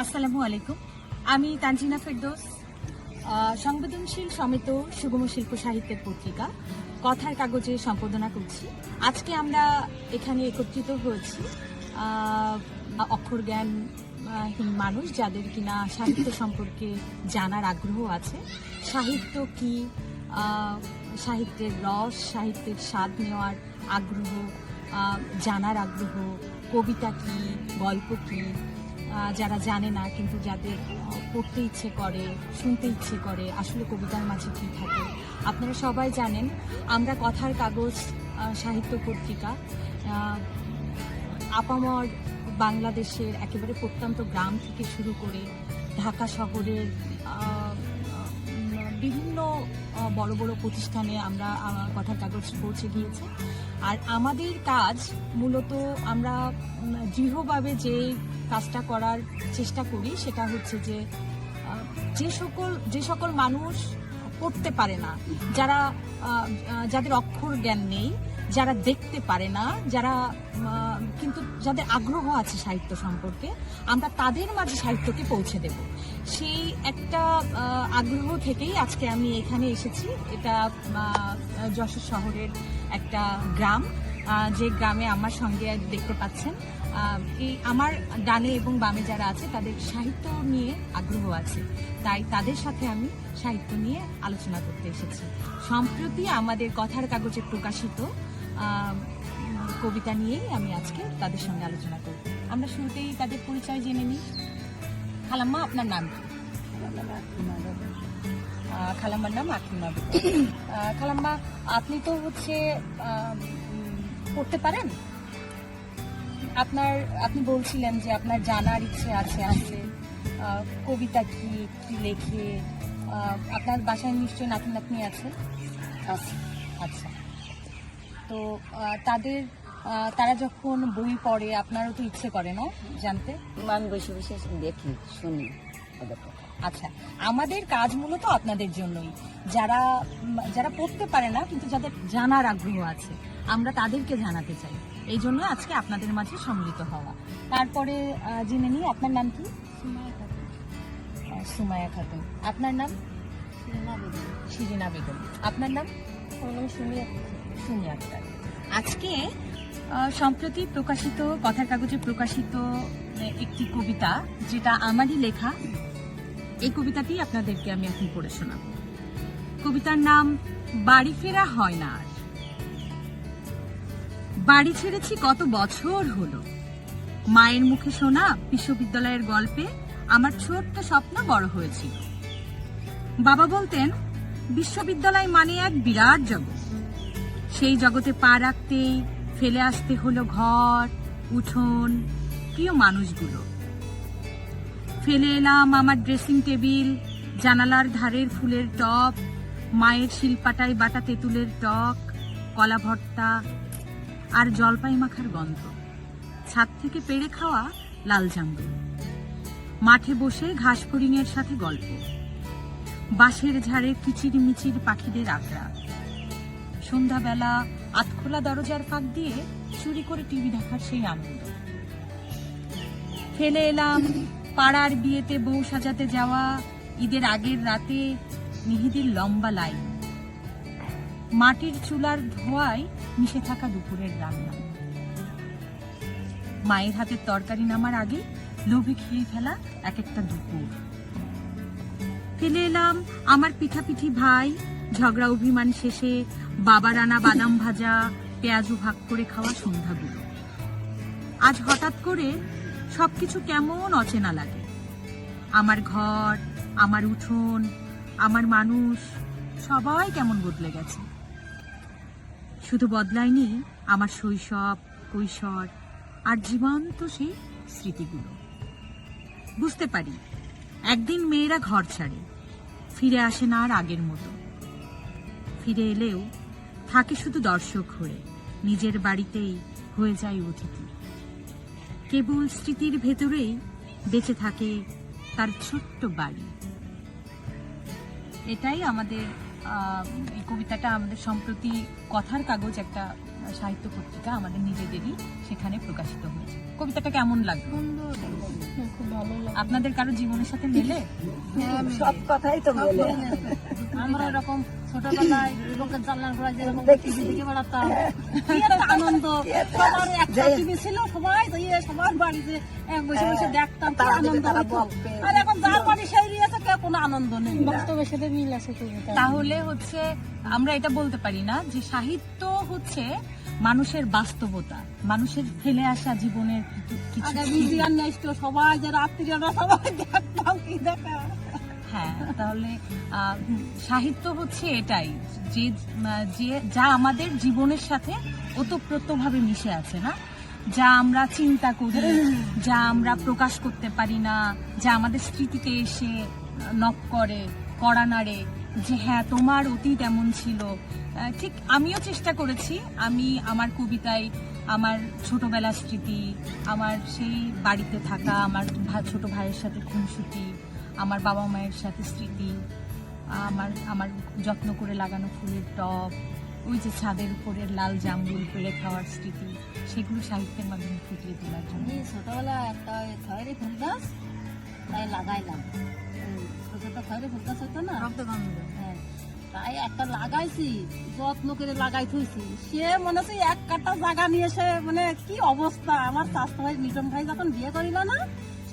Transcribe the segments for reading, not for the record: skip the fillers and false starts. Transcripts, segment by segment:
আসসালামু আলাইকুম। আমি তানজিনা ফেরদৌস, সংবেদনশীল সমেত সুগম শিল্প সাহিত্যের পত্রিকা কথার কাগজে সম্পাদনা করছি। আজকে আমরা এখানে একত্রিত হয়েছি অক্ষর জ্ঞানহীন মানুষ যাদের কিনা সাহিত্য সম্পর্কে জানার আগ্রহ আছে। সাহিত্য কি, সাহিত্যের রস, সাহিত্যের স্বাদ নেওয়ার আগ্রহ, জানার আগ্রহ, কবিতা কি, গল্প কি, যারা জানে না কিন্তু যাদের পড়তে ইচ্ছে করে, শুনতে ইচ্ছে করে আসলে কবিতার মাঝে কী থাকে। আপনারা সবাই জানেন আমরা কথার কাগজ সাহিত্য পত্রিকা আপামর বাংলাদেশের একেবারে প্রত্যন্ত গ্রাম থেকে শুরু করে ঢাকা শহরের বিভিন্ন বড় বড় প্রতিষ্ঠানে আমরা কথার কাগজ পৌঁছে গিয়েছে। আর আমাদের কাজ মূলত আমরা দৃঢ়ভাবে যে কাজটা করার চেষ্টা করি সেটা হচ্ছে যে যে সকল মানুষ পড়তে পারে না, যাদের অক্ষর জ্ঞান নেই, যারা দেখতে পারে না, কিন্তু যাদের আগ্রহ আছে সাহিত্য সম্পর্কে, আমরা তাদের মাঝে সাহিত্যকে পৌঁছে দেব। সেই একটা আগ্রহ থেকেই আজকে আমি এখানে এসেছি। এটা যশোর শহরের একটা গ্রাম, যে গ্রামে আমার সঙ্গে দেখতে পাচ্ছেন এই আমার ডানে এবং বামে যারা আছে তাদের সাহিত্য নিয়ে আগ্রহ আছে, তাই তাদের সাথে আমি সাহিত্য নিয়ে আলোচনা করতে এসেছি। সম্প্রতি আমাদের কথার কাগজে প্রকাশিত কবিতা নিয়েই আমি আজকে তাদের সঙ্গে আলোচনা করব। আমরা শুরুতেই তাদের পরিচয় জেনে নিই। খালাম্মা, আপনার নাম কি? খালাম্মার নাম আকিমা বেগম। খালাম্মা, আপনি তো পড়তে পারেন? আপনি বলছিলেন যে আপনার জানার ইচ্ছে আছে আসলে কবিতা কি কি লেখে। আপনার বাসায় নিশ্চয়ই নাতি নাতনি আছে? আচ্ছা, তো তারা যখন বই পড়ে আপনারও তো ইচ্ছে করে না জানতে? আমি বসে বসে দেখি, শুনি। আচ্ছা, আমাদের কাজ মূলত আপনাদের জন্যই, যারা পড়তে পারে না কিন্তু যাদের জানার আগ্রহ আছে, আমরা তাদেরকে জানাতে চাই। এই জন্য আজকে আপনাদের মাঝে সম্মিলিত হওয়া। তারপরে জেনে নিই, আপনার নাম কি? সুমায়া খাতুন। আপনার নাম? শিরিনা বেগম। আপনার নাম? সুমি আক্তার। আজকে সম্প্রতি প্রকাশিত কথার কাগজে প্রকাশিত একটি কবিতা, যেটা আমারই লেখা, এই কবিতাটি আপনাদেরকে আমি এখন পড়ে শোনাব। কবিতার নাম বাড়ি ফেরা হয় না আর। বাড়ি ছেড়েছি কত বছর হলো, মায়ের মুখে শোনা বিশ্ববিদ্যালয়ের গল্পে আমার ছোট্ট স্বপ্ন বড় হয়েছিল। বাবা বলতেন বিশ্ববিদ্যালয় মানে এক বিরাট জগৎ, সেই জগতে পা রাখতেই ফেলে আসতে হলো ঘর, উঠোন, প্রিয় মানুষগুলো। ফেলে এলাম আমার ড্রেসিং টেবিল, জানালার ধারের ফুলের টব, মায়ের শিলপাটায় বাটা তেঁতুলের টক, কলা ভর্তা আর জলপাই মাখার গন্ধ, ছাদ থেকে পেড়ে খাওয়া লাল জামরুল, মাঠে বসে ঘাস ফড়িংয়ের সাথে গল্প, বাঁশের ঝাড়ে কিচির মিচির পাখিদের আঁকড়া, সন্ধ্যাবেলা আতখোলা দরজার ফাঁক দিয়ে চুরি করে টিভি দেখার সেই আনন্দ। ফেলে এলাম পাড়ার বিয়েতে বউ সাজাতে যাওয়া, ঈদের আগের রাতে মেহেদির লম্বা লাইন, মাটির চুলার ধোঁয়ায় মিশে থাকা দুপুরের রান্না, মায়ের হাতের তরকারি নামার আগে লোভে খেয়ে ফেলা এক একটা দুপুর। ফেলে এলাম আমার পিঠাপিঠি ভাই, ঝগড়া অভিমান শেষে বাবার আনা বাদাম ভাজা, পেঁয়াজু ভাগ করে খাওয়া সন্ধ্যাগুলো। আজ হঠাৎ করে সবকিছু কেমন অচেনা লাগে। আমার ঘর, আমার উঠোন, আমার মানুষ, সবাই কেমন বদলে গেছে। শুধু বদলায়নি আমার শৈশব, কৈশোর আর জীবন্ত সেই স্মৃতিগুলো। বুঝতে পারি একদিন মেয়েরা ঘর ছাড়ে, ফিরে আসে না আর আগের মতো। ফিরে এলেও থাকে শুধু দর্শক হয়ে, নিজের বাড়িতেই হয়ে যায় অতিথি। কেবল স্মৃতির ভেতরেই বেঁচে থাকে তার ছোট্ট বাড়ি। এটাই আমাদের এই কবিতাটা আমাদের সম্প্রতি কথার কাগজ একটা সাহিত্য পত্রিকা আমাদের নিজেদেরই, সেখানে প্রকাশিত হয়েছে। কবিতাটা কেমন লাগলো? খুব ভালো লাগে। আপনাদের কারো জীবনের সাথে মেলে? সব কথাই তো মেলে। আমরা এরকম ছোটবেলায় লোকের জানলার ঘোড়ায় যেরকম টিভি দেখে বেড়াতাম, কি একটা আনন্দ। সবার একটা টিভি ছিল, সবাই সবার বাড়িতে বসে বসে দেখতাম, কি আনন্দ হতো। আর এখন যার বাড়ি সেই আছে, কেউ কোনো আনন্দ নেই। বাস্তবের সাথে মিল আছে কবিতা। তাহলে হচ্ছে আমরা এটা বলতে পারি না যে সাহিত্য হচ্ছে মানুষের বাস্তবতা, মানুষের ফেলে আসা জীবনের কিছু আগে মিউজিয়াম নেষ্ট সবাই, যারা আত্মীয়রা সবাই দেখতাম, কি দেখা। হ্যাঁ, তাহলে সাহিত্য হচ্ছে এটাই যে যা আমাদের জীবনের সাথে ওতপ্রোতভাবে মিশে আছে, না? যা আমরা চিন্তা করি, যা আমরা প্রকাশ করতে পারি না, যা আমাদের স্মৃতিতে এসে নক করে, কড়া নাড়ে যে হ্যাঁ তোমার অতীত এমন ছিল। ঠিক আমিও চেষ্টা করেছি, আমি আমার কবিতায় আমার ছোটবেলার স্মৃতি, আমার সেই বাড়িতে থাকা আমার ছোট ভাইয়ের সাথে খুনসুটি, আমার বাবা মায়ের সাথে স্মৃতি, আমার যত্ন করে লাগানো ফুলের টব, ওই যে ছাদের উপরের লাল জামরুল পেড়ে খাওয়ার স্মৃতি, সেগুলো সাহিত্যের মাধ্যমে ফুটিয়ে তোলার জন্য। আমি ছোটবেলা একটা খয়েরি ফুল গাছ তাই লাগাইলাম। ছোট ছোট খয়েরি ফুল গাছ হতো না, হ্যাঁ, তাই একটা লাগাইছি, যত্ন করে লাগাই থইছি। সে মনে হচ্ছে এক কাটা জায়গা নিয়ে এসে, মানে কি অবস্থা। আমার স্বাস্থ্য ভাই মিটন ভাই যখন বিয়ে করিল না,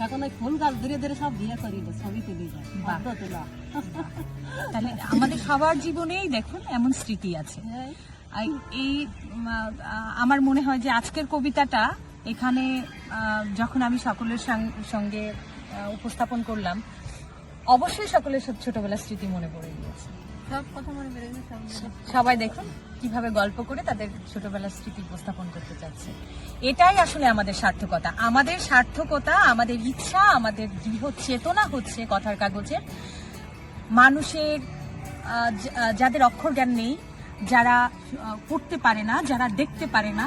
এখন ওই ফুল গাছ ধীরে ধীরে সব বিয়ে করিল, ছবি তুলি যায়, বাহ। ফটো তোলা। তাহলে আমাদের সবার জীবনেই দেখুন এমন স্মৃতি আছে। হ্যাঁ। আর এই আমার মনে হয় যে আজকের কবিতাটা এখানে যখন আমি সকলের সঙ্গে উপস্থাপন করলাম, অবশ্যই সকলের ছোটবেলার স্মৃতি মনে পড়ে গিয়েছে। সব কথা মনে বেড়ে গেছে। সবাই দেখুন কিভাবে গল্প করে তাদের ছোটবেলার স্মৃতি উপস্থাপন করতে চাচ্ছে। এটাই আসলে আমাদের সার্থকতা। আমাদের সার্থকতা, আমাদের ইচ্ছা, আমাদের দৃঢ় চেতনা হচ্ছে কথার কাগজের মানুষের যাদের অক্ষর জ্ঞান নেই, যারা পড়তে পারে না, যারা দেখতে পারে না,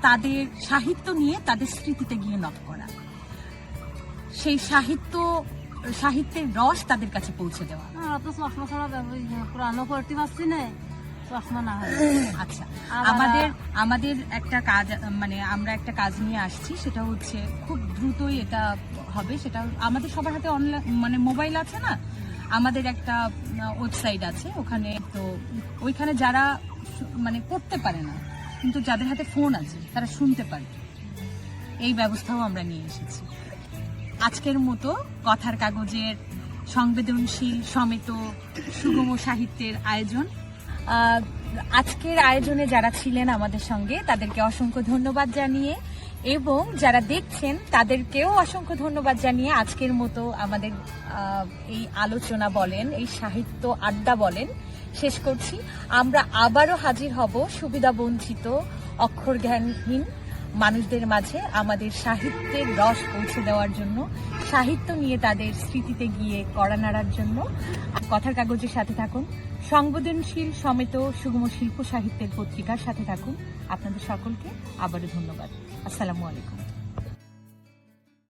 তাদের সাহিত্য নিয়ে তাদের স্মৃতিতে গিয়ে নক করা, সেই সাহিত্যের রস তাদের কাছে পৌঁছে দেওয়া। অত চশমা ছাড়া পুরানো পড়তে পারছি না, চশমা না হয়। আচ্ছা, আমাদের একটা কাজ, মানে আমরা একটা কাজ নিয়ে আসছি, সেটা হচ্ছে খুব দ্রুতই এটা হবে। সেটা আমাদের সবার হাতে অনলাইন, মানে মোবাইল আছে না, আমাদের একটা ওয়েবসাইট আছে, ওখানে তো ওইখানে যারা মানে পড়তে পারে না কিন্তু যাদের হাতে ফোন আছে তারা শুনতে পারে, এই ব্যবস্থাও আমরা নিয়ে এসেছি। আজকের মতো কথার কাগজের সংবেদনশীল সমেত সুগম সাহিত্যের আয়োজন, আজকের আয়োজনে যারা ছিলেন আমাদের সঙ্গে তাদেরকে অসংখ্য ধন্যবাদ জানিয়ে, এবং যারা দেখছেন তাদেরকেও অসংখ্য ধন্যবাদ জানিয়ে আজকের মতো আমাদের এই আলোচনা বলেন, এই সাহিত্য আড্ডা বলেন শেষ করছি। আমরা আবারও হাজির হব সুবিধা বঞ্চিত অক্ষর জ্ঞানহীন মানুষদের মাঝে আমাদের সাহিত্যের রস পৌঁছে দেওয়ার জন্য, সাহিত্য নিয়ে তাদের স্মৃতিতে গিয়ে কড়া নাড়ার জন্য। কথার কাগজের সাথে থাকুন, সংবেদনশীল সমেত সুগম শিল্প সাহিত্যের পত্রিকার সাথে থাকুন। আপনাদের সকলকে আবারও ধন্যবাদ। আসসালামু আলাইকুম।